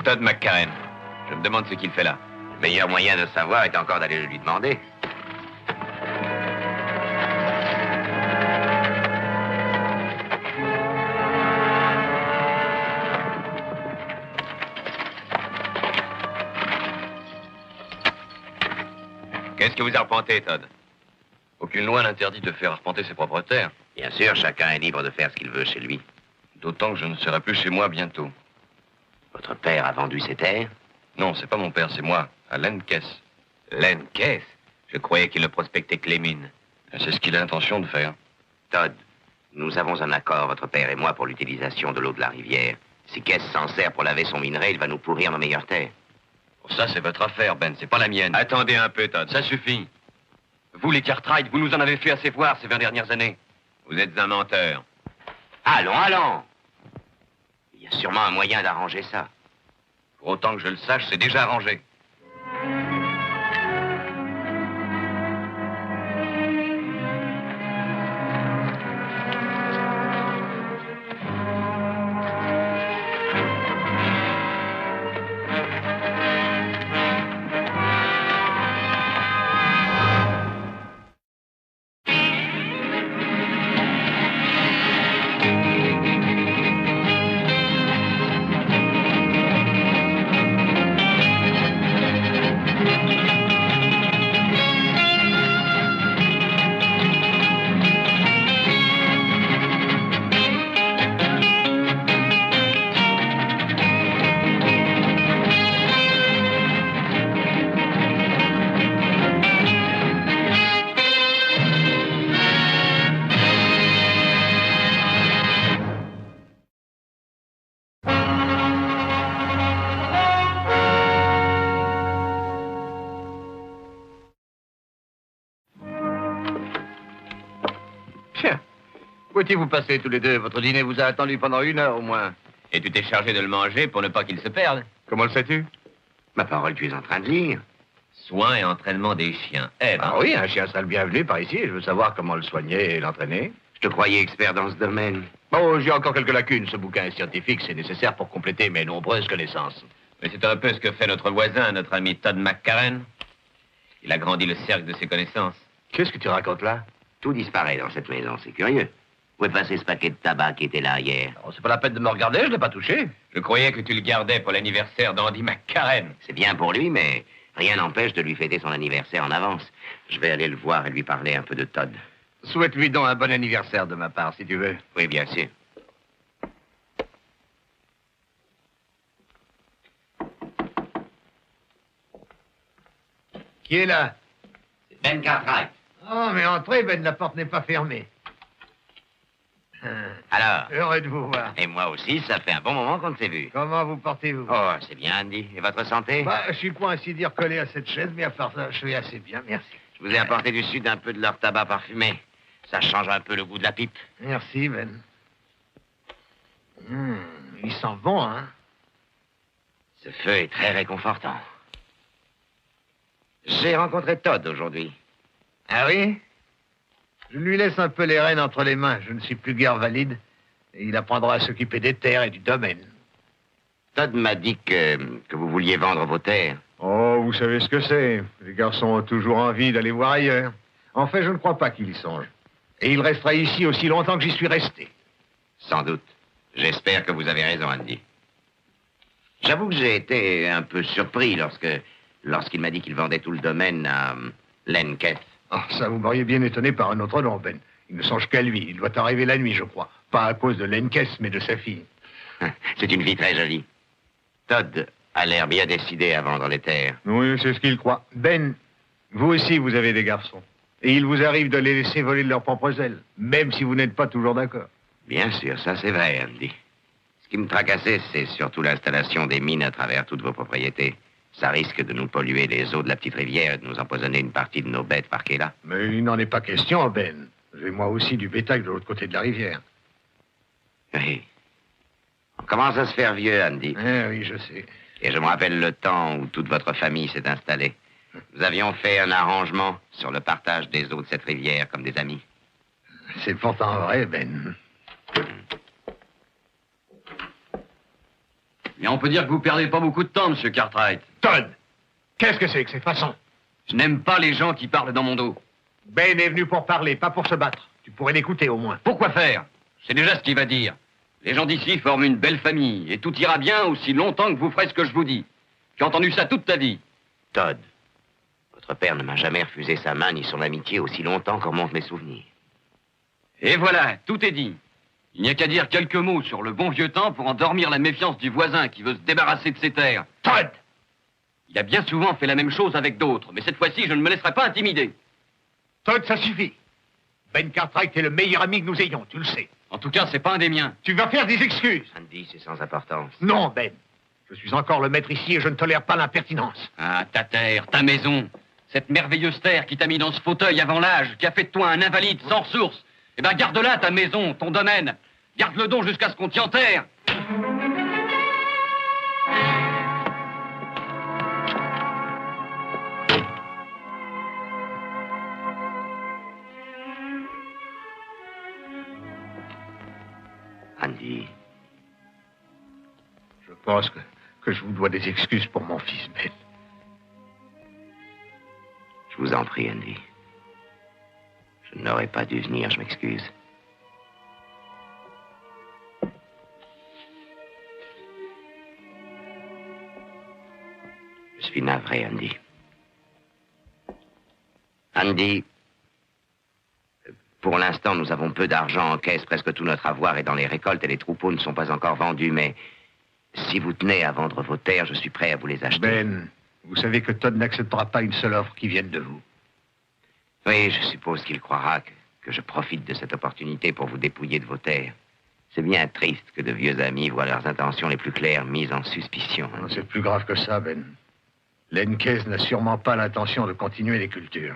Todd McCarran. Je me demande ce qu'il fait là. Le meilleur moyen de savoir est encore d'aller le lui demander. Qu'est-ce que vous arpentez, Todd? Aucune loi n'interdit de faire arpenter ses propres terres. Bien sûr, chacun est libre de faire ce qu'il veut chez lui. D'autant que je ne serai plus chez moi bientôt. Votre père a vendu ses terres? Non, c'est pas mon père, c'est moi, à Lenkes. Lenkes? Je croyais qu'il ne prospectait que les mines. C'est ce qu'il a l'intention de faire. Todd, nous avons un accord, votre père et moi, pour l'utilisation de l'eau de la rivière. Si Kess s'en sert pour laver son minerai, il va nous pourrir nos meilleures terres. Ça, c'est votre affaire, Ben, c'est pas la mienne. Attendez un peu, Todd. Ça suffit. Vous, les Cartwright, vous nous en avez fait assez voir ces 20 dernières années. Vous êtes un menteur. Allons, allons! Il y a sûrement un moyen d'arranger ça. Pour autant que je le sache, c'est déjà arrangé. Où étiez-vous passés tous les deux? Votre dîner vous a attendu pendant 1 heure au moins. Et tu t'es chargé de le manger pour ne pas qu'il se perde. Comment le sais-tu? Ma parole, tu es en train de lire. Soins et entraînement des chiens. Ah oui, un chien sera le bienvenu par ici. Je veux savoir comment le soigner et l'entraîner. Je te croyais expert dans ce domaine. Oh, j'ai encore quelques lacunes. Ce bouquin est scientifique. C'est nécessaire pour compléter mes nombreuses connaissances. Mais c'est un peu ce que fait notre voisin, notre ami Todd McCarran. Il a grandi le cercle de ses connaissances. Qu'est-ce que tu racontes là? Tout disparaît dans cette maison, c'est curieux. Où est passé ce paquet de tabac qui était là hier? Oh, c'est pas la peine de me regarder, je l'ai pas touché. Je croyais que tu le gardais pour l'anniversaire d'Andy McCarran. C'est bien pour lui, mais rien n'empêche de lui fêter son anniversaire en avance. Je vais aller le voir et lui parler un peu de Todd. Souhaite-lui donc un bon anniversaire de ma part, si tu veux. Oui, bien sûr. Qui est là? C'est Ben Cartwright. Oh, mais entrez, Ben, la porte n'est pas fermée. Alors? Heureux de vous voir. Et moi aussi, ça fait un bon moment qu'on ne s'est vu. Comment vous portez-vous? Oh, c'est bien, Andy. Et votre santé? Bah, je suis quoi ainsi dire collé à cette chaise, mais à part ça, je suis assez bien, merci. Je vous ai apporté du sud un peu de leur tabac parfumé. Ça change un peu le goût de la pipe. Merci, Ben. Il sent bon, hein? Ce feu est très réconfortant. J'ai rencontré Todd aujourd'hui. Ah oui? Je lui laisse un peu les rênes entre les mains. Je ne suis plus guère valide. Et il apprendra à s'occuper des terres et du domaine. Todd m'a dit que vous vouliez vendre vos terres. Oh, vous savez ce que c'est. Les garçons ont toujours envie d'aller voir ailleurs. En fait, je ne crois pas qu'il y songe. Et il restera ici aussi longtemps que j'y suis resté. Sans doute. J'espère que vous avez raison, Andy. J'avoue que j'ai été un peu surpris lorsqu'il m'a dit qu'il vendait tout le domaine à Lenkes. Oh, ça, vous m'auriez bien étonné par un autre nom, Ben. Il ne songe qu'à lui. Il doit arriver la nuit, je crois. Pas à cause de Lenkes, mais de sa fille. C'est une vie très jolie. Todd a l'air bien décidé à vendre les terres. Oui, c'est ce qu'il croit. Ben, vous aussi, vous avez des garçons. Et il vous arrive de les laisser voler de leurs propres ailes, même si vous n'êtes pas toujours d'accord. Bien sûr, ça c'est vrai, Andy. Ce qui me tracassait, c'est surtout l'installation des mines à travers toutes vos propriétés. Ça risque de nous polluer les eaux de la petite rivière et de nous empoisonner une partie de nos bêtes parquées là. Mais il n'en est pas question, Ben. J'ai moi aussi du bétail de l'autre côté de la rivière. Oui. On commence à se faire vieux, Andy. Oui, je sais. Et je me rappelle le temps où toute votre famille s'est installée. Nous avions fait un arrangement sur le partage des eaux de cette rivière comme des amis. C'est pourtant vrai, Ben. Mais on peut dire que vous perdez pas beaucoup de temps, monsieur Cartwright. Todd, qu'est-ce que c'est que ces façons? Je n'aime pas les gens qui parlent dans mon dos. Ben est venu pour parler, pas pour se battre. Tu pourrais l'écouter au moins. Pourquoi faire? C'est déjà ce qu'il va dire. Les gens d'ici forment une belle famille, et tout ira bien aussi longtemps que vous ferez ce que je vous dis. Tu as entendu ça toute ta vie. Todd, votre père ne m'a jamais refusé sa main ni son amitié aussi longtemps qu'en remontent mes souvenirs. Et voilà, tout est dit. Il n'y a qu'à dire quelques mots sur le bon vieux temps pour endormir la méfiance du voisin qui veut se débarrasser de ses terres. Todd! Il a bien souvent fait la même chose avec d'autres, mais cette fois-ci, je ne me laisserai pas intimider. Todd, ça suffit. Ben Cartwright est le meilleur ami que nous ayons, tu le sais. En tout cas, c'est pas un des miens. Tu vas faire des excuses. Andy, c'est sans importance. Non, Ben. Je suis encore le maître ici et je ne tolère pas l'impertinence. Ah, ta terre, ta maison. Cette merveilleuse terre qui t'a mis dans ce fauteuil avant l'âge, qui a fait de toi un invalide sans ressources. Eh ben, garde-la, ta maison, ton domaine. Garde-le donc jusqu'à ce qu'on t'y enterre. Andy, Je pense que je vous dois des excuses pour mon fils, Ben. je vous en prie, Andy. Je n'aurais pas dû venir, je m'excuse. Je suis navré, Andy. Andy, pour l'instant, nous avons peu d'argent en caisse. Presque tout notre avoir est dans les récoltes et les troupeaux ne sont pas encore vendus. Mais si vous tenez à vendre vos terres, je suis prêt à vous les acheter. Ben, vous savez que Todd n'acceptera pas une seule offre qui vienne de vous. Oui, je suppose qu'il croira que je profite de cette opportunité pour vous dépouiller de vos terres. C'est bien triste que de vieux amis voient leurs intentions les plus claires mises en suspicion. Non, c'est plus grave que ça, Ben. Lenkes n'a sûrement pas l'intention de continuer les cultures.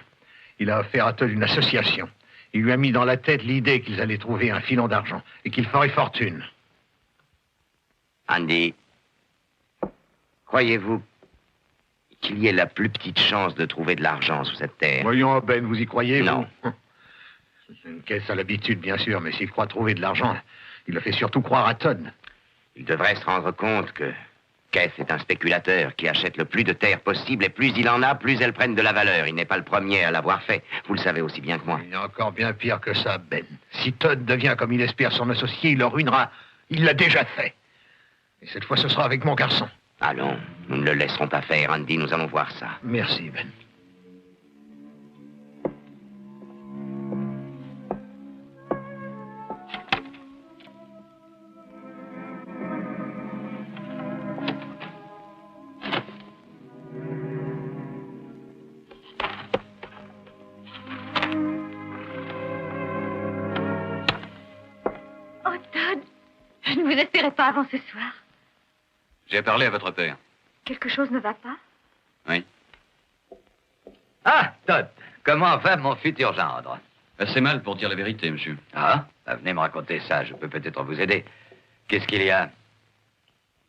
Il a affaire à Todd une association. Il lui a mis dans la tête l'idée qu'ils allaient trouver un filon d'argent et qu'ils feraient fortune. Andy, croyez-vous qu'il y ait la plus petite chance de trouver de l'argent sous cette terre? Voyons, Ben, vous y croyez, Non. vous? Lenkes a l'habitude, bien sûr, mais s'il croit trouver de l'argent, il le fait surtout croire à Todd. Il devrait se rendre compte que Keith est un spéculateur qui achète le plus de terres possible et plus il en a, plus elles prennent de la valeur. Il n'est pas le premier à l'avoir fait. Vous le savez aussi bien que moi. Il y a encore bien pire que ça, Ben. Si Todd devient comme il espère son associé, il le ruinera. Il l'a déjà fait. Et cette fois, ce sera avec mon garçon. Allons, nous ne le laisserons pas faire, Andy. Nous allons voir ça. Merci, Ben. Oh, Todd, je ne vous espérais pas avant ce soir. J'ai parlé à votre père. Quelque chose ne va pas? Oui. Ah, Todd, comment va mon futur gendre? Assez mal pour dire la vérité, monsieur. Ah, venez me raconter ça, je peux peut-être vous aider. Qu'est-ce qu'il y a?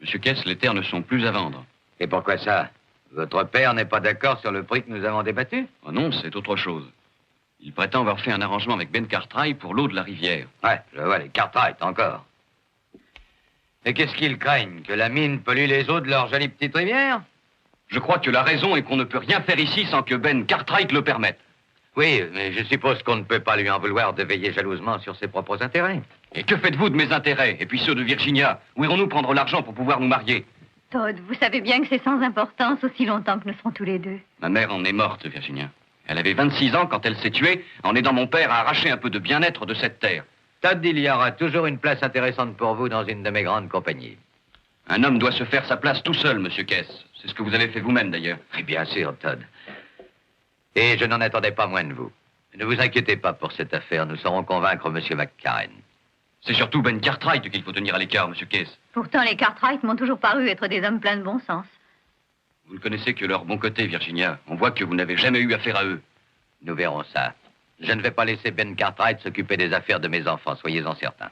Monsieur Kess, les terres ne sont plus à vendre. Et pourquoi ça? Votre père n'est pas d'accord sur le prix que nous avons débattu? Oh non, c'est autre chose. Il prétend avoir fait un arrangement avec Ben Cartwright pour l'eau de la rivière. Ouais, je vois, les Cartwright encore. Et qu'est-ce qu'ils craignent? Que la mine pollue les eaux de leur jolie petite rivière? Je crois que la raison est qu'on ne peut rien faire ici sans que Ben Cartwright le permette. Oui, mais je suppose qu'on ne peut pas lui en vouloir de veiller jalousement sur ses propres intérêts. Et que faites-vous de mes intérêts, et puis ceux de Virginia? Où irons-nous prendre l'argent pour pouvoir nous marier? Todd, vous savez bien que c'est sans importance aussi longtemps que nous serons tous les deux. Ma mère en est morte, Virginia. Elle avait 26 ans quand elle s'est tuée, en aidant mon père à arracher un peu de bien-être de cette terre. Todd, il y aura toujours une place intéressante pour vous dans une de mes grandes compagnies. Un homme doit se faire sa place tout seul, monsieur Kess. C'est ce que vous avez fait vous-même, d'ailleurs. Oui, bien sûr, Todd. Et je n'en attendais pas moins de vous. Ne vous inquiétez pas pour cette affaire, nous saurons convaincre M. McCarren. C'est surtout Ben Cartwright qu'il faut tenir à l'écart, monsieur Kess. Pourtant, les Cartwright m'ont toujours paru être des hommes pleins de bon sens. Vous ne connaissez que leur bon côté, Virginia. On voit que vous n'avez jamais eu affaire à eux. Nous verrons ça. Je ne vais pas laisser Ben Cartwright s'occuper des affaires de mes enfants, soyez-en certains.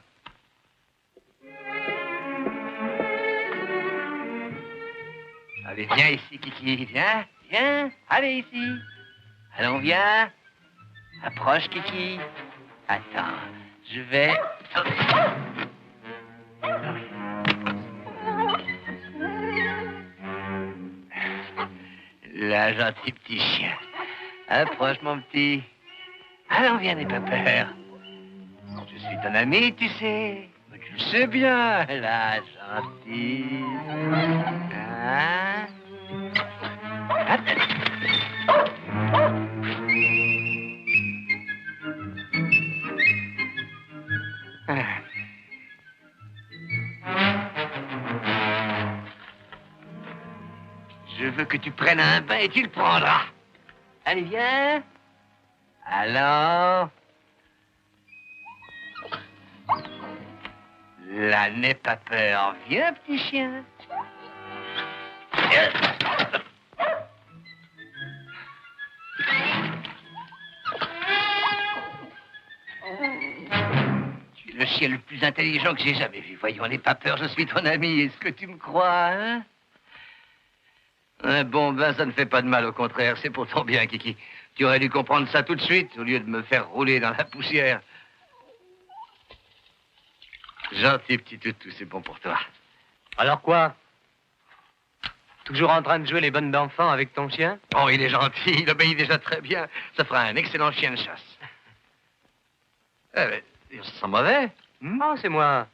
Allez, viens ici, Kiki. Viens, viens. Allez ici. Allons, viens. Approche, Kiki. Attends, je vais... Là, gentil petit chien. Approche, mon petit. Allons, viens, n'aie pas peur. Je suis ton ami, tu sais. Tu le sais bien, là, gentil. Hein? Je veux que tu prennes un bain et tu le prendras. Allez, viens. Alors. Là, n'aie pas peur. Viens, petit chien. Tu es le chien le plus intelligent que j'ai jamais vu. Voyons, n'aie pas peur, je suis ton ami. Est-ce que tu me crois, hein? Un bon bain, ça ne fait pas de mal, au contraire. C'est pour ton bien, Kiki. Tu aurais dû comprendre ça tout de suite, au lieu de me faire rouler dans la poussière. Gentil petit toutou, c'est bon pour toi. Alors quoi? Toujours en train de jouer les bonnes d'enfants avec ton chien? Oh, il est gentil, il obéit déjà très bien. Ça fera un excellent chien de chasse. Mais, ça sent mauvais. Oh, c'est moi.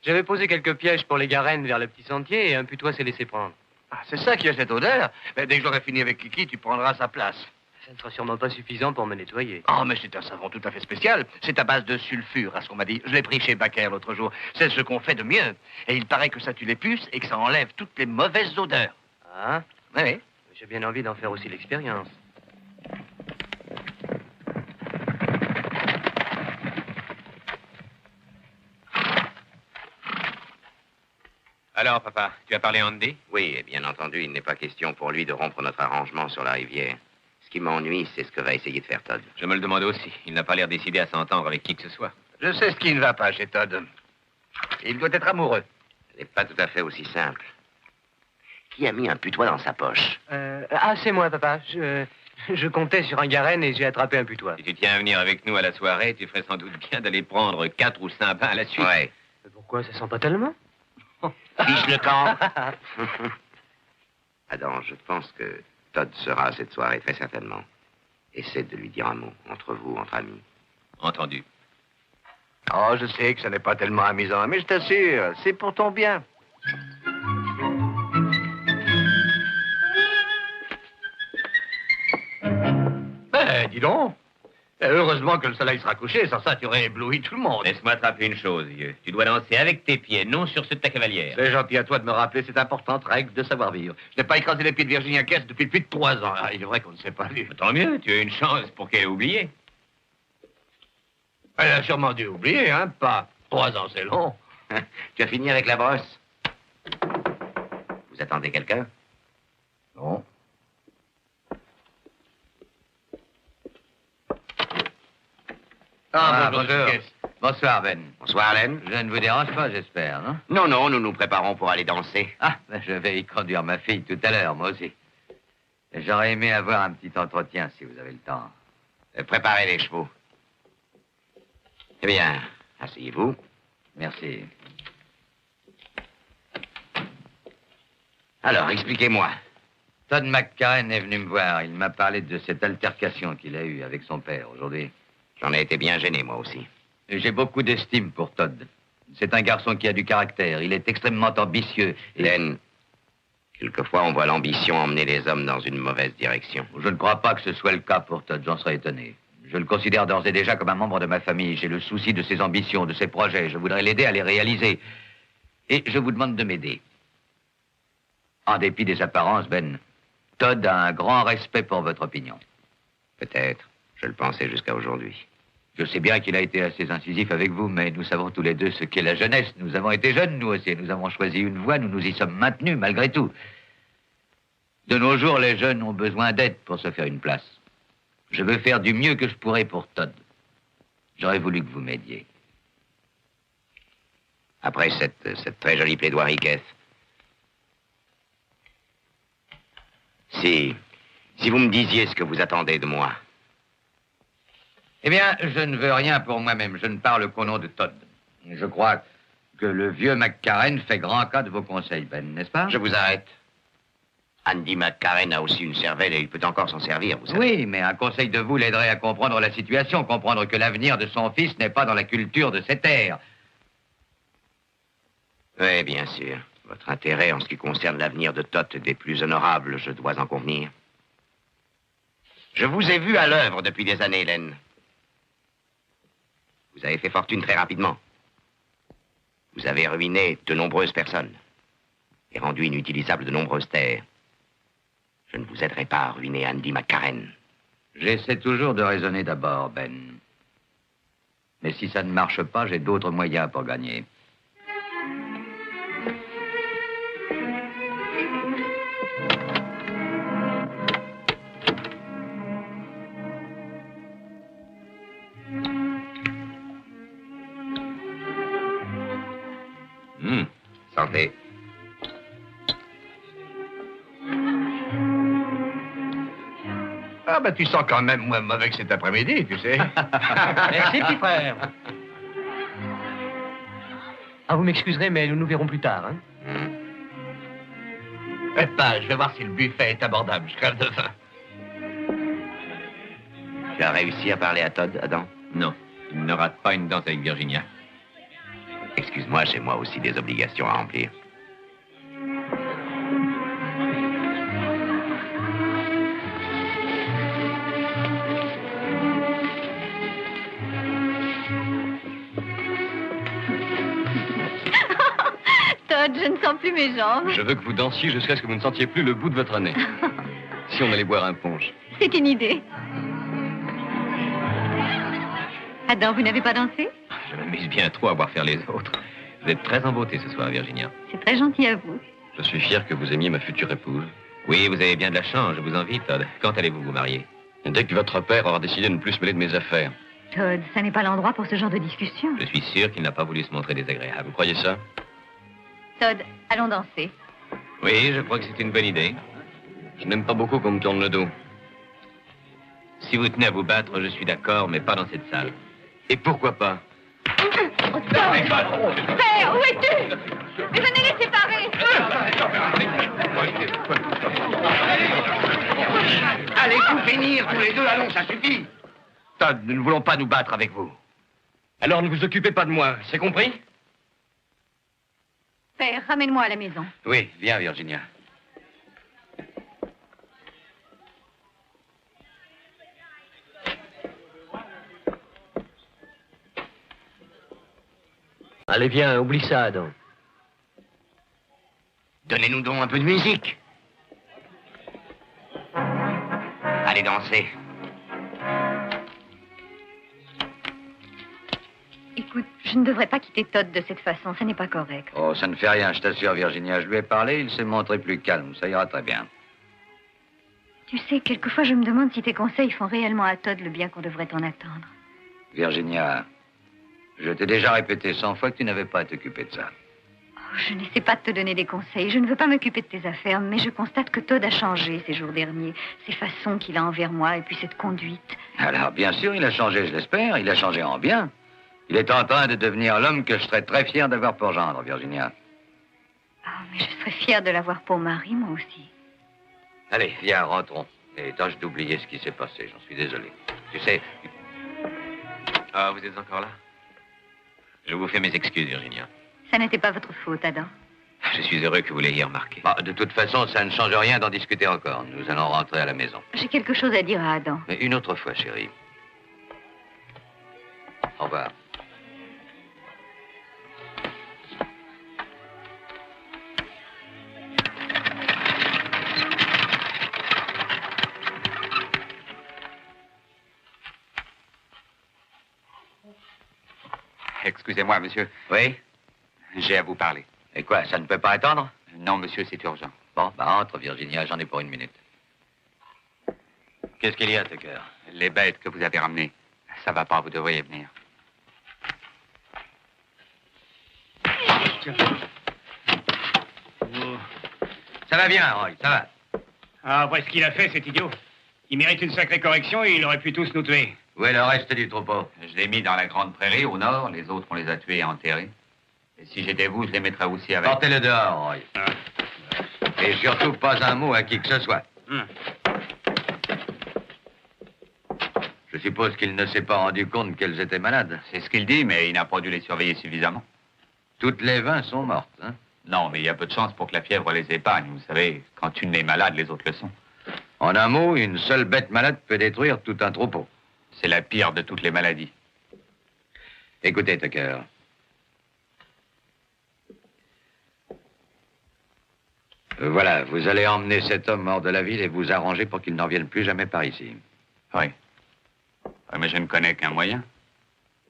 J'avais posé quelques pièges pour les garennes vers le petit sentier et un putois s'est laissé prendre. Ah, c'est ça qui a cette odeur. Mais dès que j'aurai fini avec Kiki, tu prendras sa place. Ça ne sera sûrement pas suffisant pour me nettoyer. Oh, mais c'est un savon tout à fait spécial. C'est à base de sulfure, à ce qu'on m'a dit. Je l'ai pris chez Baker l'autre jour. C'est ce qu'on fait de mieux. Et il paraît que ça tue les puces et que ça enlève toutes les mauvaises odeurs. Ah? Oui. J'ai bien envie d'en faire aussi l'expérience. Alors, papa, tu as parlé à Andy? Oui, et bien entendu, il n'est pas question pour lui de rompre notre arrangement sur la rivière. Ce qui m'ennuie, c'est ce que va essayer de faire Todd. Je me le demande aussi. Il n'a pas l'air décidé à s'entendre avec qui que ce soit. Je sais ce qui ne va pas chez Todd. Il doit être amoureux. Ce n'est pas tout à fait aussi simple. Qui a mis un putois dans sa poche? C'est moi, papa. Je comptais sur un garenne et j'ai attrapé un putois. Si tu tiens à venir avec nous à la soirée, tu ferais sans doute bien d'aller prendre 4 ou 5 bains à la suite. Ouais. Mais pourquoi? Ça sent pas tellement? Fiche le camp. Adam, je pense que Todd sera à cette soirée, très certainement. Essaie de lui dire un mot, entre vous, entre amis. Entendu. Oh, je sais que ça n'est pas tellement amusant, mais je t'assure, c'est pour ton bien. Ben, dis donc. Heureusement que le soleil sera couché, sans ça, tu aurais ébloui tout le monde. Laisse-moi attraper une chose, vieux. Tu dois danser avec tes pieds, non sur ceux de ta cavalière. C'est gentil à toi de me rappeler cette importante règle de savoir-vivre. Je n'ai pas écrasé les pieds de Virginia Kess depuis plus de 3 ans. Ah, il est vrai qu'on ne s'est pas vu. Tant mieux, tu as une chance pour qu'elle ait oublié. Elle a sûrement dû oublier, hein, pas 3 ans, c'est long. Tu as fini avec la brosse? Vous attendez quelqu'un? Non. Bonjour. Bonsoir, Ben. Bonsoir, Len. Je ne vous dérange pas, j'espère, non? Non, non, nous nous préparons pour aller danser. Ah, ben, je vais y conduire ma fille tout à l'heure, moi aussi. J'aurais aimé avoir un petit entretien, si vous avez le temps. Préparez les chevaux. Eh bien, asseyez-vous. Merci. Alors, expliquez-moi. Todd McCarran est venu me voir. Il m'a parlé de cette altercation qu'il a eue avec son père aujourd'hui. J'en ai été bien gêné, moi aussi. Et j'ai beaucoup d'estime pour Todd. C'est un garçon qui a du caractère. Il est extrêmement ambitieux. Len, quelquefois on voit l'ambition emmener les hommes dans une mauvaise direction. Je ne crois pas que ce soit le cas pour Todd. J'en serais étonné. Je le considère d'ores et déjà comme un membre de ma famille. J'ai le souci de ses ambitions, de ses projets. Je voudrais l'aider à les réaliser. Et je vous demande de m'aider. En dépit des apparences, Ben, Todd a un grand respect pour votre opinion. Peut-être. Je le pensais jusqu'à aujourd'hui. Je sais bien qu'il a été assez incisif avec vous, mais nous savons tous les deux ce qu'est la jeunesse. Nous avons été jeunes, nous aussi. Nous avons choisi une voie, nous nous y sommes maintenus, malgré tout. De nos jours, les jeunes ont besoin d'aide pour se faire une place. Je veux faire du mieux que je pourrais pour Todd. J'aurais voulu que vous m'aidiez. Après cette très jolie plaidoirie, Keith. Si vous me disiez ce que vous attendez de moi. Eh bien, je ne veux rien pour moi-même. Je ne parle qu'au nom de Todd. Je crois que le vieux McCarran fait grand cas de vos conseils, Ben, n'est-ce pas? Je vous arrête. Andy McCarren a aussi une cervelle et il peut encore s'en servir, vous savez. Oui, mais un conseil de vous l'aiderait à comprendre la situation, comprendre que l'avenir de son fils n'est pas dans la culture de ces terres. Oui, bien sûr. Votre intérêt en ce qui concerne l'avenir de Todd est des plus honorables, je dois en convenir. Je vous ai vu à l'œuvre depuis des années, Hélène. Vous avez fait fortune très rapidement. Vous avez ruiné de nombreuses personnes et rendu inutilisables de nombreuses terres. Je ne vous aiderai pas à ruiner Andy McCarren. J'essaie toujours de raisonner d'abord, Ben. Mais si ça ne marche pas, j'ai d'autres moyens pour gagner. Santé. Ah, ben, tu sens quand même moins mauvais que cet après-midi, tu sais. Merci, petit frère. Ah, vous m'excuserez, mais nous nous verrons plus tard, hein? Eh ben, je vais voir si le buffet est abordable. Je crève de faim. Tu as réussi à parler à Todd, Adam? Non, il ne rate pas une danse avec Virginia. Excuse-moi, j'ai moi aussi des obligations à remplir. Todd, je ne sens plus mes jambes. Je veux que vous dansiez jusqu'à ce que vous ne sentiez plus le bout de votre nez. Si on allait boire un punch. C'est une idée. Adam, vous n'avez pas dansé? Je m'amuse bien trop à voir faire les autres. Vous êtes très en beauté ce soir, Virginia. C'est très gentil à vous. Je suis fier que vous aimiez ma future épouse. Oui, vous avez bien de la chance, je vous envie, Todd. Quand allez-vous vous marier? Dès que votre père aura décidé de ne plus se mêler de mes affaires. Todd, ça n'est pas l'endroit pour ce genre de discussion. Je suis sûr qu'il n'a pas voulu se montrer désagréable. Vous croyez ça? Todd, allons danser. Oui, je crois que c'est une bonne idée. Je n'aime pas beaucoup qu'on me tourne le dos. Si vous tenez à vous battre, je suis d'accord, mais pas dans cette salle. Et pourquoi pas? Oh, Todd! Père, où es-tu? Mais venez les séparer! Allez-vous finir tous les deux? Allons, ça suffit. Todd, nous ne voulons pas nous battre avec vous. Alors ne vous occupez pas de moi, c'est compris? Père, ramène-moi à la maison. Oui, viens, Virginia. Allez, viens, oublie ça, Adam. Donnez-nous donc un peu de musique. Allez danser. Écoute, je ne devrais pas quitter Todd de cette façon, ça n'est pas correct. Oh, ça ne fait rien, je t'assure, Virginia. Je lui ai parlé, il s'est montré plus calme. Ça ira très bien. Tu sais, quelquefois je me demande si tes conseils font réellement à Todd le bien qu'on devrait en attendre. Virginia, je t'ai déjà répété 100 fois que tu n'avais pas à t'occuper de ça. Oh, je n'essaie pas de te donner des conseils, je ne veux pas m'occuper de tes affaires, mais je constate que Todd a changé ces jours derniers. Ces façons qu'il a envers moi et puis cette conduite. Alors, bien sûr, il a changé, je l'espère. Il a changé en bien. Il est en train de devenir l'homme que je serais très fier d'avoir pour gendre, Virginia. Ah, mais je serais fière de l'avoir pour mari, moi aussi. Allez, viens, rentrons. Et tâche d'oublier ce qui s'est passé, j'en suis désolé. Tu sais... Ah, vous êtes encore là? Je vous fais mes excuses, Virginia. Ça n'était pas votre faute, Adam. Je suis heureux que vous l'ayez remarqué. Bah, de toute façon, ça ne change rien d'en discuter encore. Nous allons rentrer à la maison. J'ai quelque chose à dire à Adam. Mais une autre fois, chérie. Au revoir. Excusez-moi, monsieur. Oui? J'ai à vous parler. Et quoi, ça ne peut pas attendre? Non, monsieur, c'est urgent. Bon, bah entre, Virginia, j'en ai pour une minute. Qu'est-ce qu'il y a, Tucker? Les bêtes que vous avez ramenées, ça va pas, vous devriez venir. Ça va bien, Roy, ça va. Ah, après ce qu'il a fait, cet idiot. Il mérite une sacrée correction et il aurait pu tous nous tuer. Où est le reste du troupeau? Je l'ai mis dans la grande prairie, au nord. Les autres, on les a tués et enterrés. Et si j'étais vous, je les mettrais aussi avec... Portez-le dehors, Roy. Ah. Et surtout pas un mot à qui que ce soit. Je suppose qu'il ne s'est pas rendu compte qu'elles étaient malades. C'est ce qu'il dit, mais il n'a pas dû les surveiller suffisamment. Toutes les 20 sont mortes, hein? Non, mais il y a peu de chance pour que la fièvre les épargne. Vous savez, quand une est malade, les autres le sont. En un mot, une seule bête malade peut détruire tout un troupeau. C'est la pire de toutes les maladies. Écoutez, Tucker. Voilà, vous allez emmener cet homme hors de la ville et vous arranger pour qu'il n'en vienne plus jamais par ici. Oui. Oui, mais je ne connais qu'un moyen.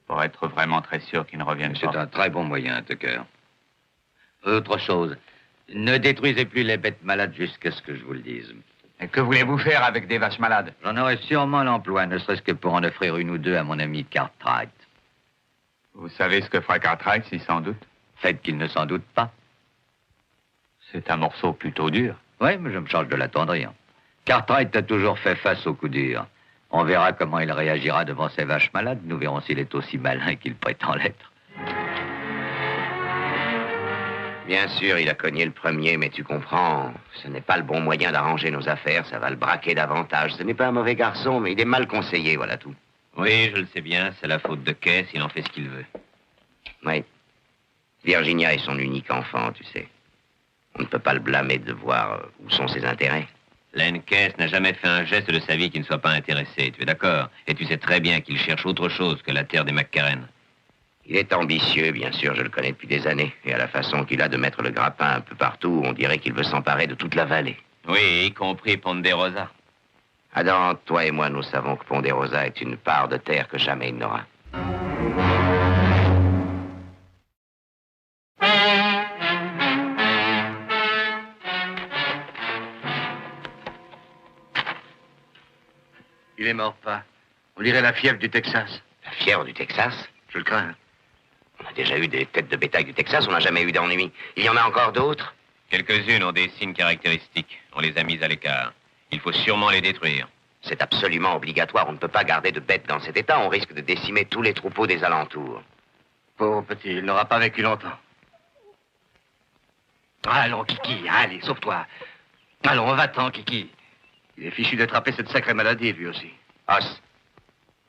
Pour être vraiment très sûr qu'il ne revienne pas. C'est un très bon moyen, Tucker. Autre chose, ne détruisez plus les bêtes malades jusqu'à ce que je vous le dise. Et que voulez-vous faire avec des vaches malades? J'en aurai sûrement l'emploi, ne serait-ce que pour en offrir une ou deux à mon ami Cartwright. Vous savez ce que fera Cartwright, si sans doute? Faites qu'il ne s'en doute pas. C'est un morceau plutôt dur. Oui, mais je me charge de l'attendrir. Cartwright a toujours fait face aux coups durs. On verra comment il réagira devant ces vaches malades. Nous verrons s'il est aussi malin qu'il prétend l'être. Bien sûr, il a cogné le premier, mais tu comprends, ce n'est pas le bon moyen d'arranger nos affaires, ça va le braquer davantage. Ce n'est pas un mauvais garçon, mais il est mal conseillé, voilà tout. Oui, je le sais bien, c'est la faute de Caisse, il en fait ce qu'il veut. Oui. Virginia est son unique enfant, tu sais. On ne peut pas le blâmer de voir où sont ses intérêts. Len Caisse n'a jamais fait un geste de sa vie qui ne soit pas intéressé, tu es d'accord? Et tu sais très bien qu'il cherche autre chose que la terre des McCarren. Il est ambitieux, bien sûr, je le connais depuis des années. Et à la façon qu'il a de mettre le grappin un peu partout, on dirait qu'il veut s'emparer de toute la vallée. Oui, y compris Ponderosa. Adam, toi et moi, nous savons que Ponderosa est une part de terre que jamais il n'aura. Il est mort, pas. On dirait la fièvre du Texas. La fièvre du Texas? Je le crains. On a déjà eu des têtes de bétail du Texas, on n'a jamais eu d'ennui. Il y en a encore d'autres? Quelques-unes ont des signes caractéristiques. On les a mises à l'écart. Il faut sûrement les détruire. C'est absolument obligatoire. On ne peut pas garder de bêtes dans cet état. On risque de décimer tous les troupeaux des alentours. Pauvre petit, il n'aura pas vécu longtemps. Allons, Kiki, allez, sauve-toi. Allons, va-t'en, Kiki. Il est fichu d'attraper cette sacrée maladie, lui aussi. Os,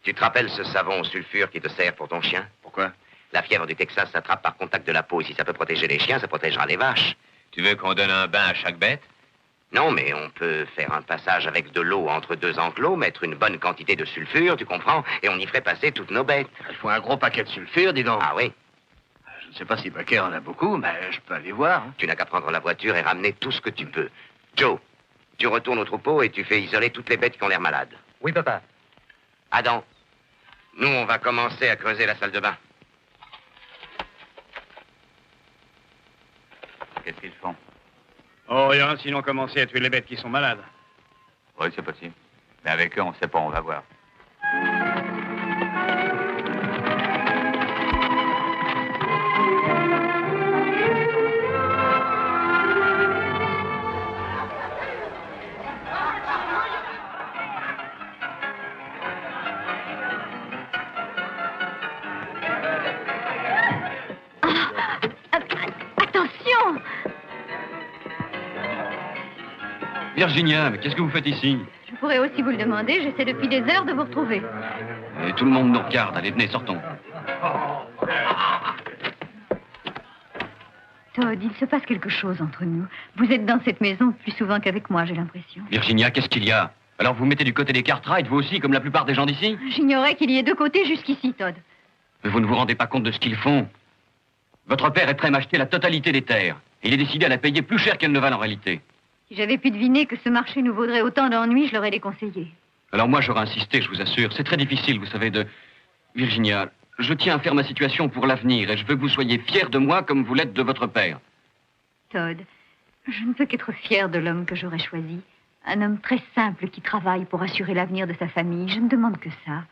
tu te rappelles ce savon au sulfure qui te sert pour ton chien? Pourquoi? La fièvre du Texas s'attrape par contact de la peau. Et si ça peut protéger les chiens, ça protégera les vaches. Tu veux qu'on donne un bain à chaque bête? Non, mais on peut faire un passage avec de l'eau entre deux enclos, mettre une bonne quantité de sulfure, tu comprends? Et on y ferait passer toutes nos bêtes. Il faut un gros paquet de sulfure, dis donc. Ah oui? Je ne sais pas si Baker en a beaucoup, mais je peux aller voir. Hein. Tu n'as qu'à prendre la voiture et ramener tout ce que tu peux. Joe, tu retournes au troupeau et tu fais isoler toutes les bêtes qui ont l'air malades. Oui, papa. Adam, nous, on va commencer à creuser la salle de bain. Qu'est-ce qu'ils font? Oh, rien, sinon commencer à tuer les bêtes qui sont malades. Oui, c'est possible. Mais avec eux, on ne sait pas, on va voir. Attention! Virginia, mais qu'est-ce que vous faites ici? Je pourrais aussi vous le demander, j'essaie depuis des heures de vous retrouver. Et tout le monde nous regarde. Allez, venez, sortons. Todd, il se passe quelque chose entre nous. Vous êtes dans cette maison plus souvent qu'avec moi, j'ai l'impression. Virginia, qu'est-ce qu'il y a? Alors vous mettez du côté des Cartwright, vous aussi, comme la plupart des gens d'ici? J'ignorais qu'il y ait deux côtés jusqu'ici, Todd. Mais vous ne vous rendez pas compte de ce qu'ils font. Votre père est prêt à m'acheter la totalité des terres. Il est décidé à la payer plus cher qu'elle ne valent en réalité. Si j'avais pu deviner que ce marché nous vaudrait autant d'ennuis, je l'aurais déconseillé. Alors moi, j'aurais insisté, je vous assure. C'est très difficile, vous savez, de... Virginia, je tiens à faire ma situation pour l'avenir et je veux que vous soyez fiers de moi comme vous l'êtes de votre père. Todd, je ne peux qu'être fière de l'homme que j'aurais choisi. Un homme très simple qui travaille pour assurer l'avenir de sa famille. Je ne demande que ça.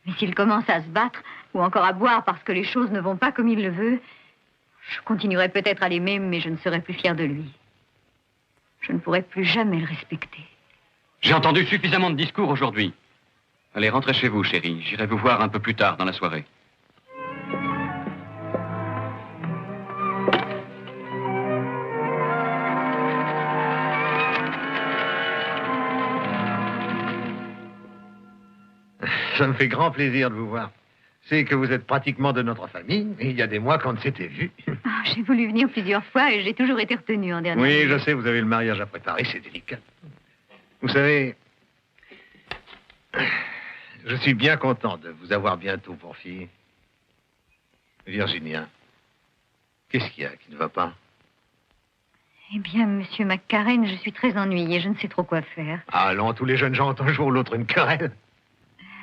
Mais s'il commence à se battre ou encore à boire parce que les choses ne vont pas comme il le veut, je continuerai peut-être à l'aimer, mais je ne serai plus fière de lui. Je ne pourrai plus jamais le respecter. J'ai entendu suffisamment de discours aujourd'hui. Allez, rentrez chez vous, chérie. J'irai vous voir un peu plus tard dans la soirée. Ça me fait grand plaisir de vous voir. C'est que vous êtes pratiquement de notre famille. Et il y a des mois qu'on ne s'était vus. Ah, j'ai voulu venir plusieurs fois et j'ai toujours été retenue en dernier. Oui, je sais, vous avez le mariage à préparer, c'est délicat. Vous savez, je suis bien content de vous avoir bientôt pour fille. Virginia, qu'est-ce qu'il y a qui ne va pas? Eh bien, monsieur McCarren, je suis très ennuyée. Je ne sais trop quoi faire. Ah, allons, tous les jeunes gens ont un jour ou l'autre une querelle.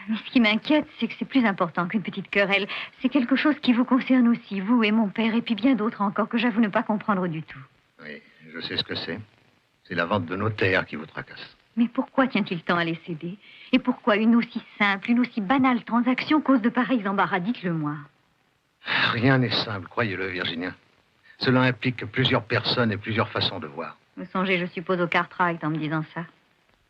Mais ce qui m'inquiète, c'est que c'est plus important qu'une petite querelle. C'est quelque chose qui vous concerne aussi, vous et mon père, et puis bien d'autres encore que j'avoue ne pas comprendre du tout. Oui, je sais ce que c'est. C'est la vente de nos terres qui vous tracasse. Mais pourquoi tient-il tant à les céder? Et pourquoi une aussi simple, une aussi banale transaction cause de pareils embarras? Dites-le-moi. Rien n'est simple, croyez-le, Virginia. Cela implique plusieurs personnes et plusieurs façons de voir. Vous songez, je suppose, au Cartwright en me disant ça?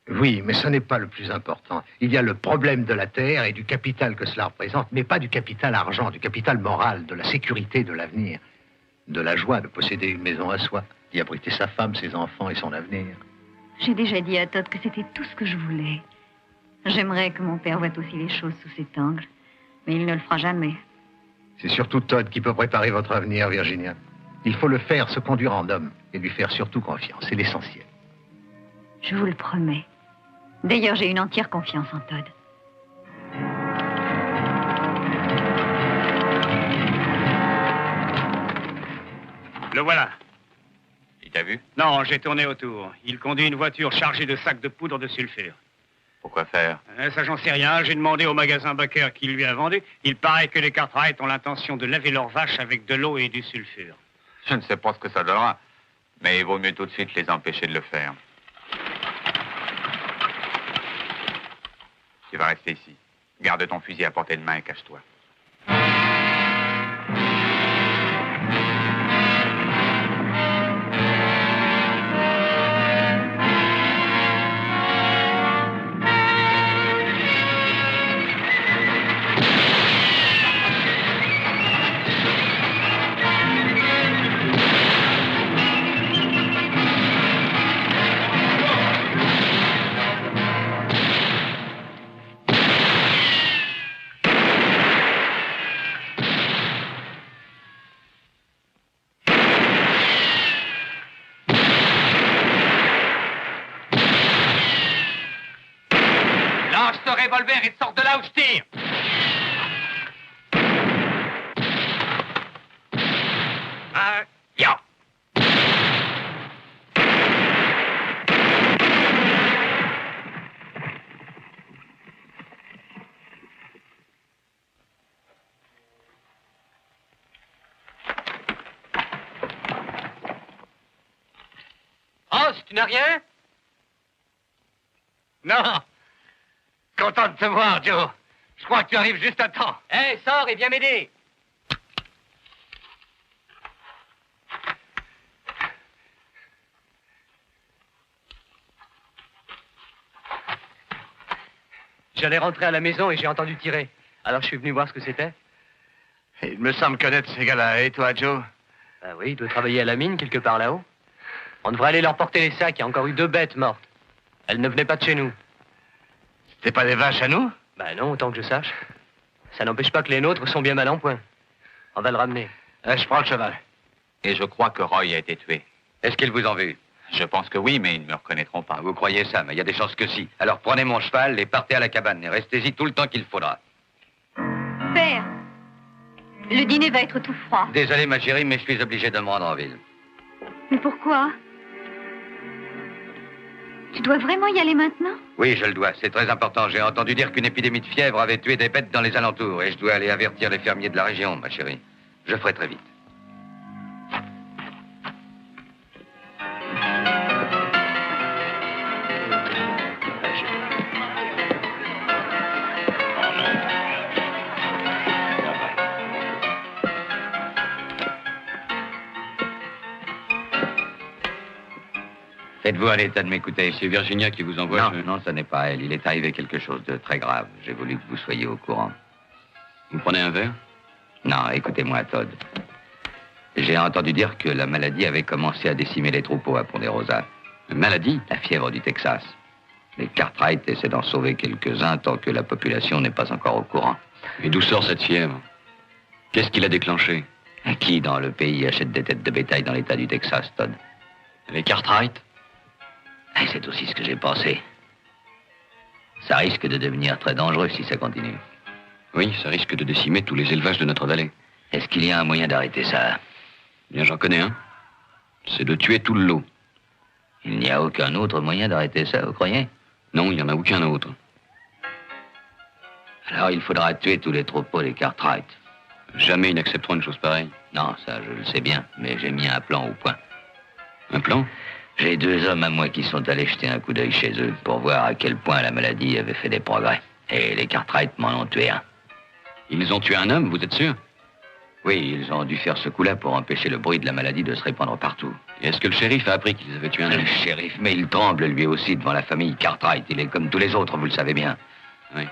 Oui, mais ce n'est pas le plus important. Il y a le problème de la terre et du capital que cela représente, mais pas du capital argent, du capital moral, de la sécurité, de l'avenir, de la joie de posséder une maison à soi, d'y abriter sa femme, ses enfants et son avenir. J'ai déjà dit à Todd que c'était tout ce que je voulais. J'aimerais que mon père voie aussi les choses sous cet angle, mais il ne le fera jamais. C'est surtout Todd qui peut préparer votre avenir, Virginia. Il faut le faire se conduire en homme et lui faire surtout confiance. C'est l'essentiel. Je vous le promets. D'ailleurs, j'ai une entière confiance en Todd. Le voilà. Il t'a vu? Non, j'ai tourné autour. Il conduit une voiture chargée de sacs de poudre de sulfure. Pourquoi faire? Ça, j'en sais rien. J'ai demandé au magasin Baker qui lui a vendu. Il paraît que les Cartwright ont l'intention de laver leurs vaches avec de l'eau et du sulfure. Je ne sais pas ce que ça donnera, mais il vaut mieux tout de suite les empêcher de le faire. Tu vas rester ici. Garde ton fusil à portée de main et cache-toi. Lâche ce revolver et sors de là où je tire. Ya! Ross, tu n'as rien? Non. Content de te voir, Joe. Je crois que tu arrives juste à temps. Hé, sors et viens m'aider. J'allais rentrer à la maison et j'ai entendu tirer. Alors je suis venu voir ce que c'était. Il me semble connaître ces gars-là. Et toi, Joe? Ah oui, il doit travailler à la mine, quelque part là-haut. On devrait aller leur porter les sacs. Il y a encore eu 2 bêtes mortes. Elles ne venaient pas de chez nous. C'était pas des vaches à nous? Ben non, autant que je sache. Ça n'empêche pas que les nôtres sont bien mal en point. On va le ramener. Je prends le cheval. Et je crois que Roy a été tué. Est-ce qu'ils vous ont vu? Je pense que oui, mais ils ne me reconnaîtront pas. Vous croyez ça, mais il y a des chances que si. Alors prenez mon cheval et partez à la cabane et restez-y tout le temps qu'il faudra. Père, le dîner va être tout froid. Désolé, ma chérie, mais je suis obligé de me rendre en ville. Mais pourquoi? Tu dois vraiment y aller maintenant? Oui, je le dois. C'est très important. J'ai entendu dire qu'une épidémie de fièvre avait tué des bêtes dans les alentours et je dois aller avertir les fermiers de la région, ma chérie. Je ferai très vite. Êtes-vous à l'état de m'écouter? C'est Virginia qui vous envoie. Non, ce n'est pas elle. Il est arrivé quelque chose de très grave. J'ai voulu que vous soyez au courant. Vous prenez un verre? Non, écoutez-moi, Todd. J'ai entendu dire que la maladie avait commencé à décimer les troupeaux à Ponderosa. Une maladie? La fièvre du Texas. Les Cartwright essaient d'en sauver quelques-uns tant que la population n'est pas encore au courant. Et d'où sort cette fièvre? Qu'est-ce qui l'a déclenché? Qui dans le pays achète des têtes de bétail dans l'État du Texas, Todd? Les Cartwright? C'est aussi ce que j'ai pensé. Ça risque de devenir très dangereux si ça continue. Oui, ça risque de décimer tous les élevages de notre vallée. Est-ce qu'il y a un moyen d'arrêter ça? Bien, j'en connais un. C'est de tuer tout le lot. Il n'y a aucun autre moyen d'arrêter ça, vous croyez? Non, il n'y en a aucun autre. Alors il faudra tuer tous les troupeaux des Cartwright. Jamais ils n'accepteront une chose pareille. Non, ça je le sais bien, mais j'ai mis un plan au point. Un plan? J'ai 2 hommes à moi qui sont allés jeter un coup d'œil chez eux pour voir à quel point la maladie avait fait des progrès. Et les Cartwright m'en ont tué un. Ils ont tué un homme, vous êtes sûr? Oui, ils ont dû faire ce coup-là pour empêcher le bruit de la maladie de se répandre partout. Et est-ce que le shérif a appris qu'ils avaient tué un homme? Le shérif, mais il tremble lui aussi devant la famille Cartwright. Il est comme tous les autres, vous le savez bien. Oui.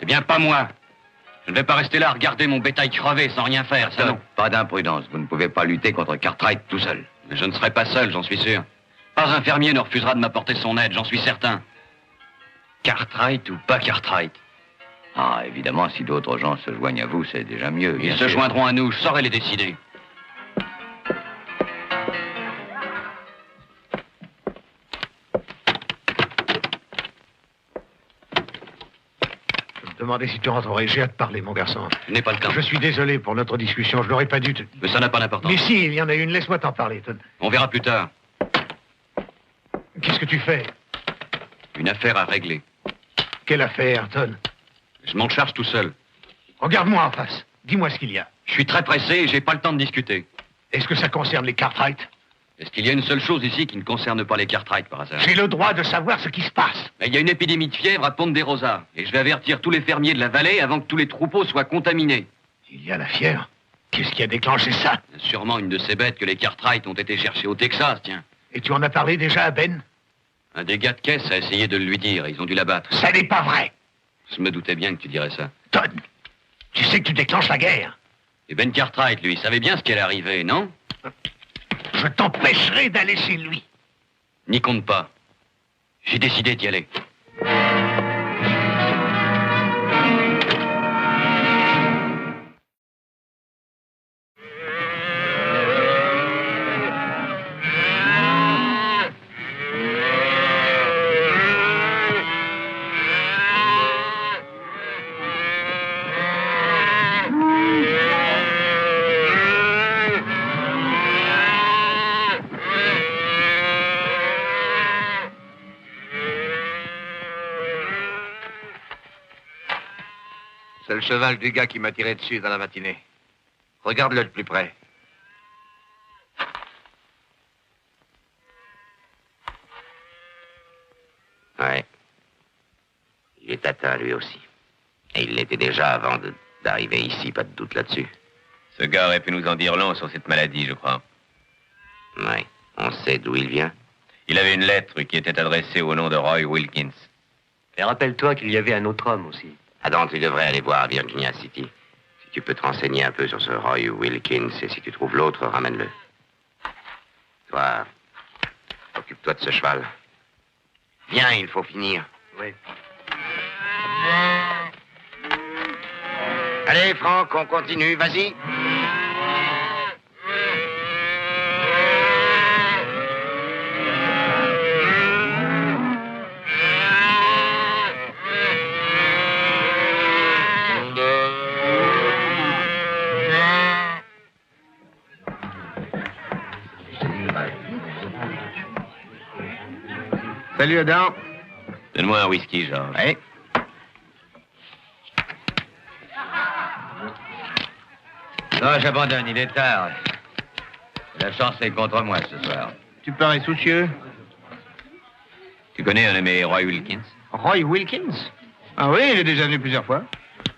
Eh bien, pas moi. Je ne vais pas rester là à regarder mon bétail crever sans rien faire, ça non. Pas d'imprudence. Vous ne pouvez pas lutter contre Cartwright tout seul. Mais je ne serai pas seul, j'en suis sûr. Pas un fermier ne refusera de m'apporter son aide, j'en suis certain. Cartwright ou pas Cartwright? Ah, évidemment, si d'autres gens se joignent à vous, c'est déjà mieux. Ils se joindront à nous, je saurai les décider. Je me demandais si tu rentrerais. J'ai hâte de parler, mon garçon. Je n'ai pas le temps. Je suis désolé pour notre discussion. Je n'aurais pas dû te... Mais ça n'a pas d'importance. Mais si, il y en a une. Laisse-moi t'en parler, Todd. On verra plus tard. Qu'est-ce que tu fais? Une affaire à régler. Quelle affaire, Todd? Je m'en charge tout seul. Regarde-moi en face. Dis-moi ce qu'il y a. Je suis très pressé et j'ai pas le temps de discuter. Est-ce que ça concerne les Cartwright? Est-ce qu'il y a une seule chose ici qui ne concerne pas les Cartwright par hasard? J'ai le droit de savoir ce qui se passe. Mais il y a une épidémie de fièvre à Ponte des Rosas. Et je vais avertir tous les fermiers de la vallée avant que tous les troupeaux soient contaminés. Il y a la fièvre? Qu'est-ce qui a déclenché ça? Sûrement une de ces bêtes que les Cartwright ont été chercher au Texas, tiens. Et tu en as parlé déjà à Ben? Un des gars de caisse a essayé de le lui dire. Ils ont dû l'abattre. Ça n'est pas vrai. Je me doutais bien que tu dirais ça. Todd, tu sais que tu déclenches la guerre. Et Ben Cartwright, lui, savait bien ce qui allait arriver, non? Je t'empêcherai d'aller chez lui. N'y compte pas. J'ai décidé d'y aller. C'est le cheval du gars qui m'a tiré dessus dans la matinée. Regarde-le de plus près. Ouais. Il est atteint lui aussi. Et il l'était déjà avant d'arriver ici, pas de doute là-dessus. Ce gars aurait pu nous en dire long sur cette maladie, je crois. Ouais. On sait d'où il vient. Il avait une lettre qui était adressée au nom de Roy Wilkins. Et rappelle-toi qu'il y avait un autre homme aussi. Adam, tu devrais aller voir à Virginia City. Si tu peux te renseigner un peu sur ce Roy Wilkins, et si tu trouves l'autre, ramène-le. Toi, occupe-toi de ce cheval. Viens, il faut finir. Oui. Allez, Franck, on continue, vas-y. Salut, Adam. Donne-moi un whisky, Georges. Oui. Non, j'abandonne, il est tard. La chance est contre moi ce soir. Tu parais soucieux. Tu connais un de mes Roy Wilkins? Roy Wilkins? Ah oui, il est déjà venu plusieurs fois.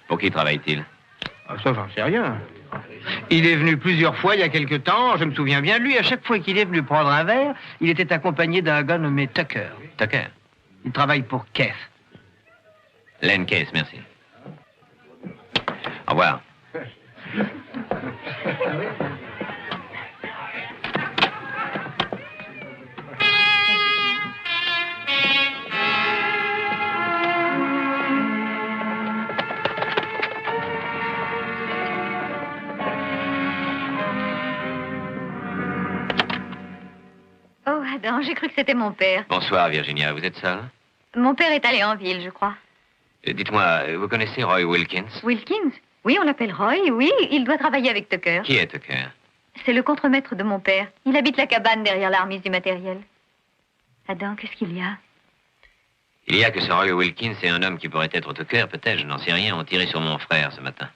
Pour qui travaille-t-il? Ah, ça, j'en sais rien. Il est venu plusieurs fois il y a quelque temps, je me souviens bien de lui. À chaque fois qu'il est venu prendre un verre, il était accompagné d'un gars nommé Tucker. Tucker? Il travaille pour Keith. Len Case, merci. Au revoir. Adam, j'ai cru que c'était mon père. Bonsoir, Virginia. Vous êtes seule? Mon père est allé en ville, je crois. Dites-moi, vous connaissez Roy Wilkins? Wilkins? Oui, on l'appelle Roy, oui. Il doit travailler avec Tucker. Qui est Tucker? C'est le contremaître de mon père. Il habite la cabane derrière la remise du matériel. Adam, qu'est-ce qu'il y a? Il y a que ce Roy Wilkins est un homme qui pourrait être Tucker, peut-être, je n'en sais rien, ont tiré sur mon frère ce matin.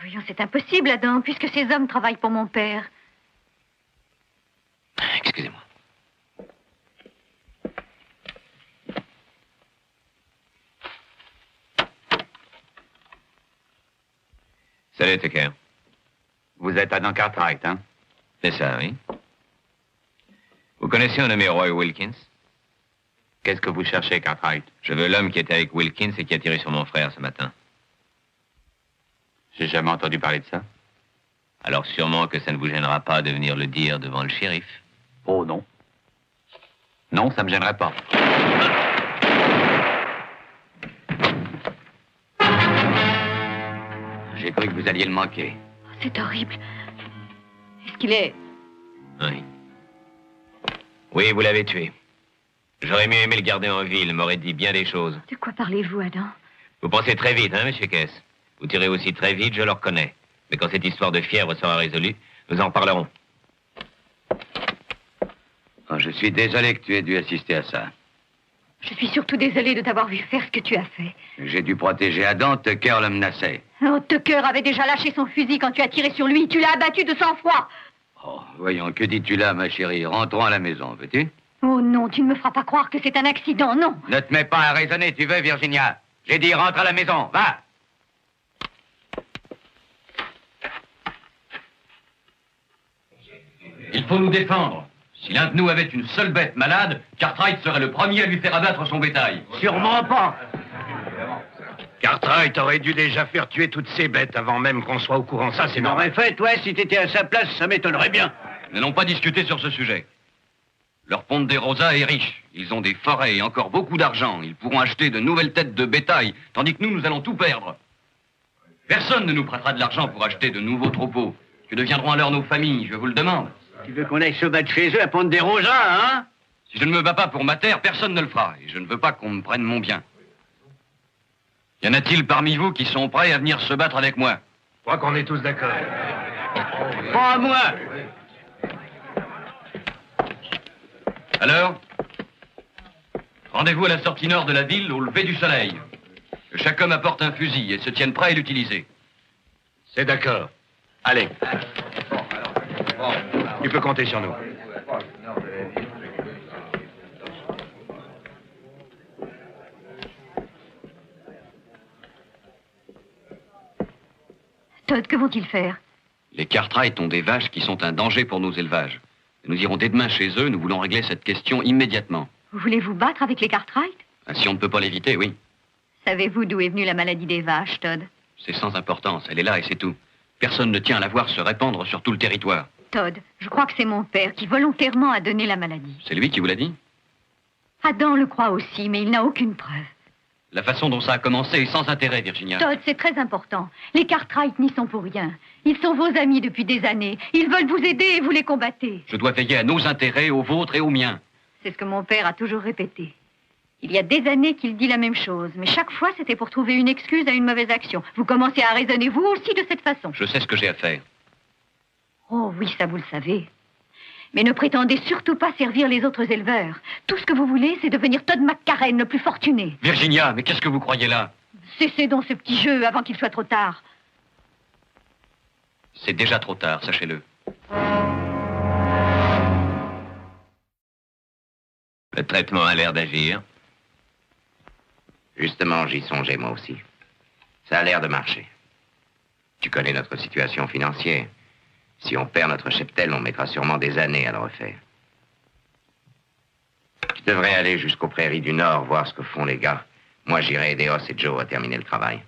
Voyons, c'est impossible, Adam, puisque ces hommes travaillent pour mon père. Excusez-moi. Salut, Tucker. Vous êtes Adam Cartwright, hein? C'est ça, oui. Vous connaissez un nommé Roy Wilkins? Qu'est-ce que vous cherchez, Cartwright? Je veux l'homme qui était avec Wilkins et qui a tiré sur mon frère ce matin. J'ai jamais entendu parler de ça. Alors sûrement que ça ne vous gênera pas de venir le dire devant le shérif. Oh non. Non, ça me gênerait pas. J'ai cru que vous alliez le manquer. C'est horrible. Est-ce qu'il est... Oui. Oui, vous l'avez tué. J'aurais mieux aimé le garder en ville, m'aurait dit bien des choses. De quoi parlez-vous, Adam? Vous pensez très vite, hein, monsieur Kess? Vous tirez aussi très vite, je le reconnais. Mais quand cette histoire de fièvre sera résolue, nous en parlerons. Oh, je suis désolé que tu aies dû assister à ça. Je suis surtout désolée de t'avoir vu faire ce que tu as fait. J'ai dû protéger Adam, Tucker le menaçait. Oh, Tucker avait déjà lâché son fusil quand tu as tiré sur lui. Tu l'as abattu de sang-froid. Oh, voyons, que dis-tu là, ma chérie? Rentrons à la maison, veux-tu? Oh non, tu ne me feras pas croire que c'est un accident, non. Ne te mets pas à raisonner, tu veux, Virginia? J'ai dit rentre à la maison, va! Il faut nous défendre. Si l'un de nous avait une seule bête malade, Cartwright serait le premier à lui faire abattre son bétail. Sûrement pas. Cartwright aurait dû déjà faire tuer toutes ces bêtes avant même qu'on soit au courant. Ça, c'est Tu normal. l'aurais fait, ouais, si t'étais à sa place, ça m'étonnerait bien. Nous n'allons pas discuter sur ce sujet. Leur Ponte des Rosas est riche. Ils ont des forêts et encore beaucoup d'argent. Ils pourront acheter de nouvelles têtes de bétail, tandis que nous allons tout perdre. Personne ne nous prêtera de l'argent pour acheter de nouveaux troupeaux. Que deviendront alors nos familles, je vous le demande. Tu veux qu'on aille se battre chez eux à Ponte des Rosas, hein? Si je ne me bats pas pour ma terre, personne ne le fera. Et je ne veux pas qu'on me prenne mon bien. Y en a-t-il parmi vous qui sont prêts à venir se battre avec moi? Je crois qu'on est tous d'accord. Pas à moi. Alors, rendez-vous à la sortie nord de la ville au lever du soleil. Que chaque homme apporte un fusil et se tienne prêt à l'utiliser. C'est d'accord. Allez. Tu peux compter sur nous. Todd, que vont-ils faire? Les Cartwright ont des vaches qui sont un danger pour nos élevages. Nous irons dès demain chez eux, nous voulons régler cette question immédiatement. Vous voulez vous battre avec les Cartwright? Ah, si on ne peut pas l'éviter, oui. Savez-vous d'où est venue la maladie des vaches, Todd? C'est sans importance, elle est là et c'est tout. Personne ne tient à la voir se répandre sur tout le territoire. Todd, je crois que c'est mon père qui volontairement a donné la maladie. C'est lui qui vous l'a dit? Adam le croit aussi, mais il n'a aucune preuve. La façon dont ça a commencé est sans intérêt, Virginia. Todd, c'est très important. Les Cartwright n'y sont pour rien. Ils sont vos amis depuis des années. Ils veulent vous aider et vous les combattez. Je dois veiller à nos intérêts, aux vôtres et aux miens. C'est ce que mon père a toujours répété. Il y a des années qu'il dit la même chose, mais chaque fois c'était pour trouver une excuse à une mauvaise action. Vous commencez à raisonner vous aussi de cette façon. Je sais ce que j'ai à faire. Oh oui, ça vous le savez. Mais ne prétendez surtout pas servir les autres éleveurs. Tout ce que vous voulez, c'est devenir Todd McCarren, le plus fortuné. Virginia, mais qu'est-ce que vous croyez là? Cessez donc ce petit jeu avant qu'il soit trop tard. C'est déjà trop tard, sachez-le. Le traitement a l'air d'agir. Justement, j'y songeais moi aussi. Ça a l'air de marcher. Tu connais notre situation financière. Si on perd notre cheptel, on mettra sûrement des années à le refaire. Tu devrais aller jusqu'aux prairies du Nord, voir ce que font les gars. Moi, j'irai aider Hoss et Joe à terminer le travail.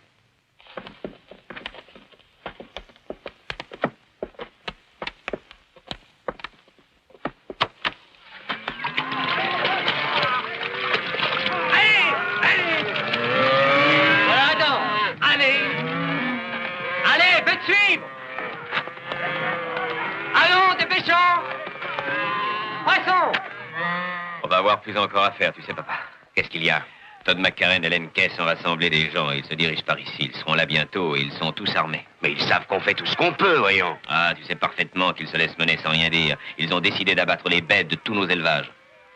Voilà, Adam. Allez. Allez, faites suivre. Allons, dépêchons. Passons. avoir plus encore à faire, tu sais, papa. Qu'est-ce qu'il y a? Todd McCarran et Len Kess ont rassemblé des gens. Ils se dirigent par ici. Ils seront là bientôt et ils sont tous armés. Mais ils savent qu'on fait tout ce qu'on peut, voyons. Ah, tu sais parfaitement qu'ils se laissent mener sans rien dire. Ils ont décidé d'abattre les bêtes de tous nos élevages.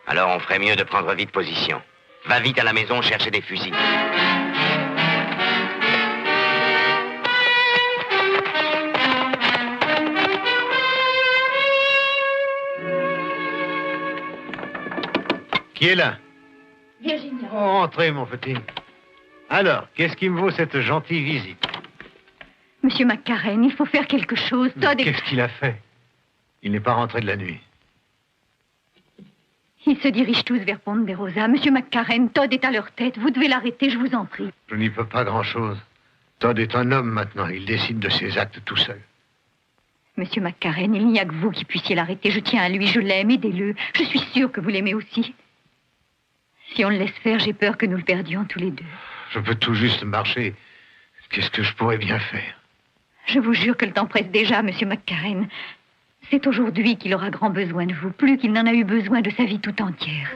Alors on ferait mieux de prendre vite position. Va vite à la maison chercher des fusils. Qui est là? Virginia. Oh, entrez, mon petit. Alors, qu'est-ce qui me vaut cette gentille visite? Monsieur McCarran, il faut faire quelque chose. Todd est... Qu'est-ce qu'il a fait? Il n'est pas rentré de la nuit. Ils se dirigent tous vers Ponderosa. Monsieur McCarran, Todd est à leur tête. Vous devez l'arrêter, je vous en prie. Je n'y peux pas grand-chose. Todd est un homme maintenant. Il décide de ses actes tout seul. Monsieur McCarran, il n'y a que vous qui puissiez l'arrêter. Je tiens à lui, je l'aime, aidez-le. Je suis sûre que vous l'aimez aussi. Si on le laisse faire, j'ai peur que nous le perdions tous les deux. Je peux tout juste marcher. Qu'est-ce que je pourrais bien faire? Je vous jure que le temps presse déjà, monsieur McCarran. C'est aujourd'hui qu'il aura grand besoin de vous, plus qu'il n'en a eu besoin de sa vie tout entière.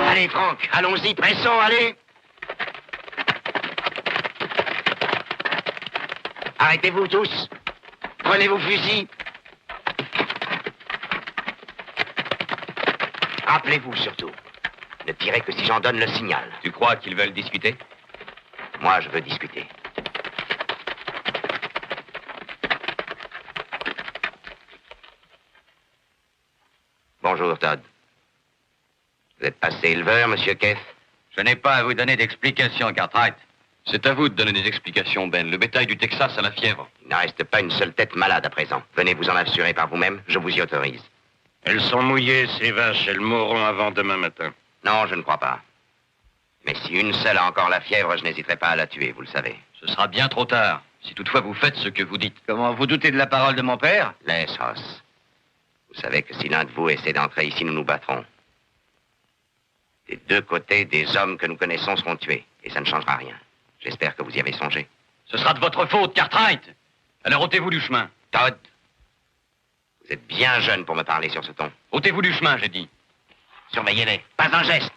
Allez, Franck, allons-y, pressons, allez. Arrêtez-vous tous. Prenez vos fusils. Rappelez-vous surtout, ne tirez que si j'en donne le signal. Tu crois qu'ils veulent discuter? Moi, je veux discuter. Bonjour, Todd. Vous êtes passé éleveur, monsieur Keth? Je n'ai pas à vous donner d'explications, Cartwright. C'est à vous de donner des explications, Ben. Le bétail du Texas a la fièvre. Il n'en reste pas une seule tête malade à présent. Venez vous en assurer par vous-même, je vous y autorise. Elles sont mouillées, ces vaches. Elles mourront avant demain matin. Non, je ne crois pas. Mais si une seule a encore la fièvre, je n'hésiterai pas à la tuer, vous le savez. Ce sera bien trop tard, si toutefois vous faites ce que vous dites. Comment, vous doutez de la parole de mon père? Laisse, Ross. Vous savez que si l'un de vous essaie d'entrer ici, nous nous battrons. Des deux côtés, des hommes que nous connaissons seront tués. Et ça ne changera rien. J'espère que vous y avez songé. Ce sera de votre faute, Cartwright. Alors ôtez-vous du chemin. Todd, vous êtes bien jeune pour me parler sur ce ton. Ôtez-vous du chemin, j'ai dit. Surveillez-les. Pas un geste.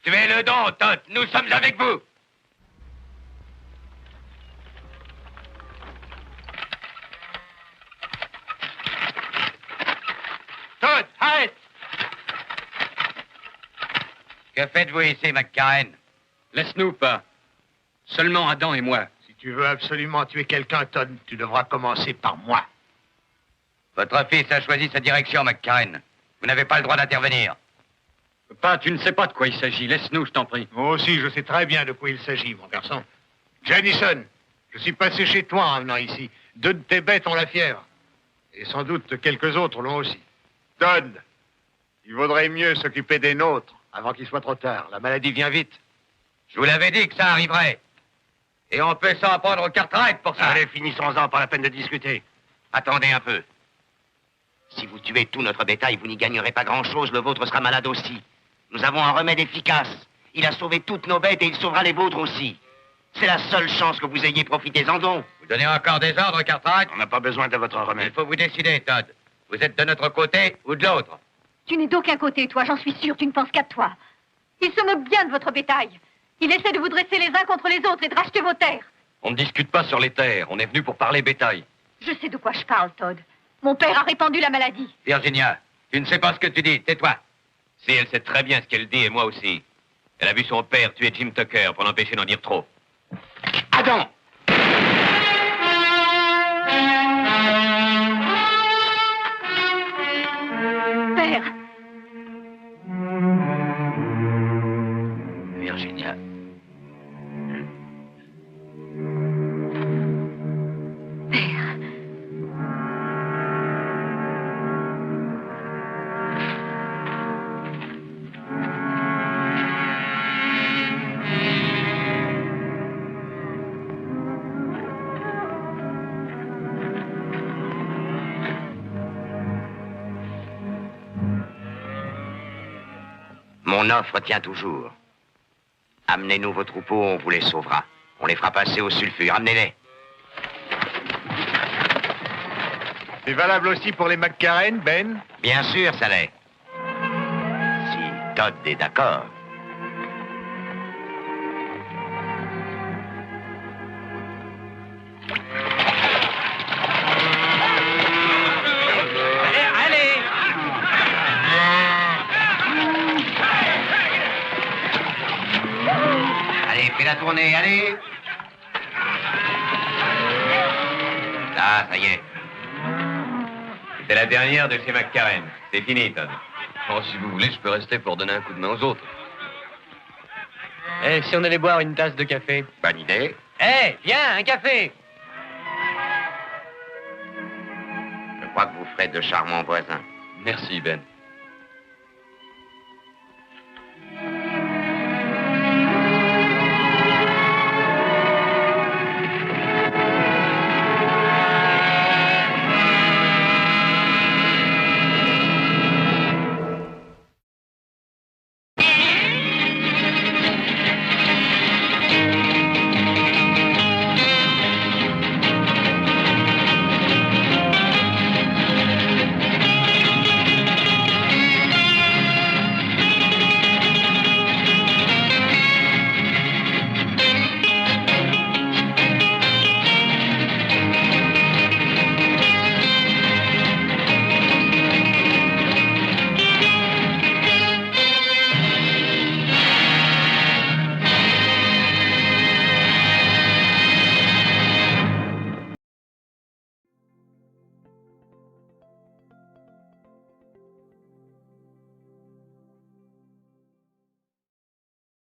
Tuez-le donc, Todd. Nous sommes avec vous. Todd, arrête! Que faites-vous ici, McCarran? Laisse-nous pas. Seulement Adam et moi. Si tu veux absolument tuer quelqu'un, Todd, tu devras commencer par moi. Votre fils a choisi sa direction, McCarran. Vous n'avez pas le droit d'intervenir. Papa, tu ne sais pas de quoi il s'agit. Laisse-nous, je t'en prie. Moi aussi, je sais très bien de quoi il s'agit, mon garçon. Jennison, je suis passé chez toi en venant ici. 2 de tes bêtes ont la fièvre. Et sans doute quelques autres l'ont aussi. Todd, il vaudrait mieux s'occuper des nôtres avant qu'il soit trop tard. La maladie vient vite. Je vous l'avais dit que ça arriverait. Et on peut s'en prendre au Cartwright pour ça. Allez, finissons-en, pas la peine de discuter. Attendez un peu. Si vous tuez tout notre bétail, vous n'y gagnerez pas grand-chose. Le vôtre sera malade aussi. Nous avons un remède efficace. Il a sauvé toutes nos bêtes et il sauvera les vôtres aussi. C'est la seule chance que vous ayez. Profitez-en donc. Vous donnez encore des ordres, Cartwright? On n'a pas besoin de votre Il remède. faut vous décider, Todd. Vous êtes de notre côté ou de l'autre? Tu n'es d'aucun côté, toi, j'en suis sûre, tu ne penses qu'à toi. Il se moque bien de votre bétail. Il essaie de vous dresser les uns contre les autres et de racheter vos terres. On ne discute pas sur les terres. On est venu pour parler bétail. Je sais de quoi je parle, Todd. Mon père a répandu la maladie. Virginia, tu ne sais pas ce que tu dis. Tais-toi. Si, elle sait très bien ce qu'elle dit, et moi aussi. Elle a vu son père tuer Jim Tucker pour l'empêcher d'en dire trop. Adam! Père, Virginia. père. Mon offre tient toujours. Amenez-nous vos troupeaux, on vous les sauvera. On les fera passer au sulfure. Amenez-les. C'est valable aussi pour les McCarren, Ben? Bien sûr, ça l'est. Si Todd est d'accord. Allez, fais la tournée, allez. Là, ça y est. C'est la dernière de chez McCarren. C'est fini, Todd. Oh, si vous voulez, je peux rester pour donner un coup de main aux autres. Eh, si on allait boire une tasse de café? Bonne idée. Eh, viens, un café! Je crois que vous ferez de charmants voisins. Merci, Ben.